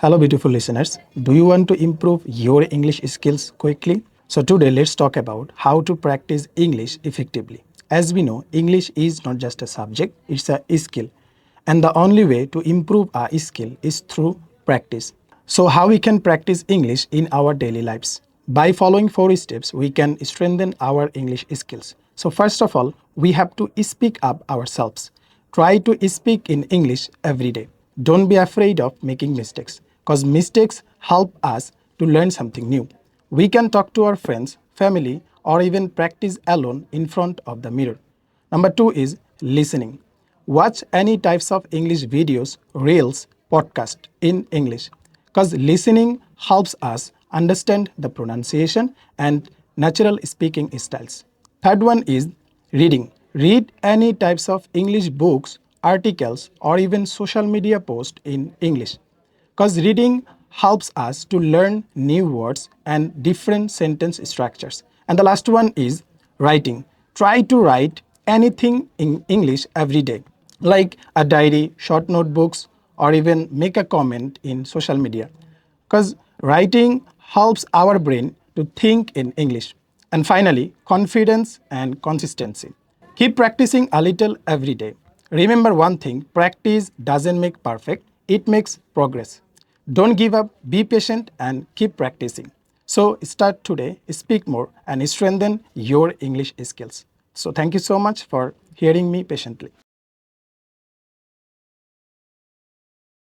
Hello, beautiful listeners. Do you want to improve your English skills quickly? So, today let's talk about how to practice English effectively. As we know, English is not just a subject, it's a skill. And the only way to improve a skill is through practice. So, how we can practice English in our daily lives? By following 4 steps, we can strengthen our English skills. So, first of all, we have to speak up ourselves. Try to speak in English every day. Don't be afraid of making mistakes because mistakes help us to learn something new. We can talk to our friends, family, or even practice alone in front of the mirror. Number 2 is listening. Watch any types of English videos, reels, podcast in English because listening helps us understand the pronunciation and natural speaking styles. Third one is reading. Read any types of English books, articles, or even social media posts in English because reading helps us to learn new words and different sentence structures. And the last one is writing. Try to write anything in English every day, like a diary, short notebooks, or even make a comment in social media because writing helps our brain to think in English. And finally, confidence and consistency. Keep practicing a little every day. Remember one thing, practice doesn't make perfect, it makes progress. Don't give up, be patient, and keep practicing. So, start today, speak more, and strengthen your English skills. So, thank you so much for hearing me patiently.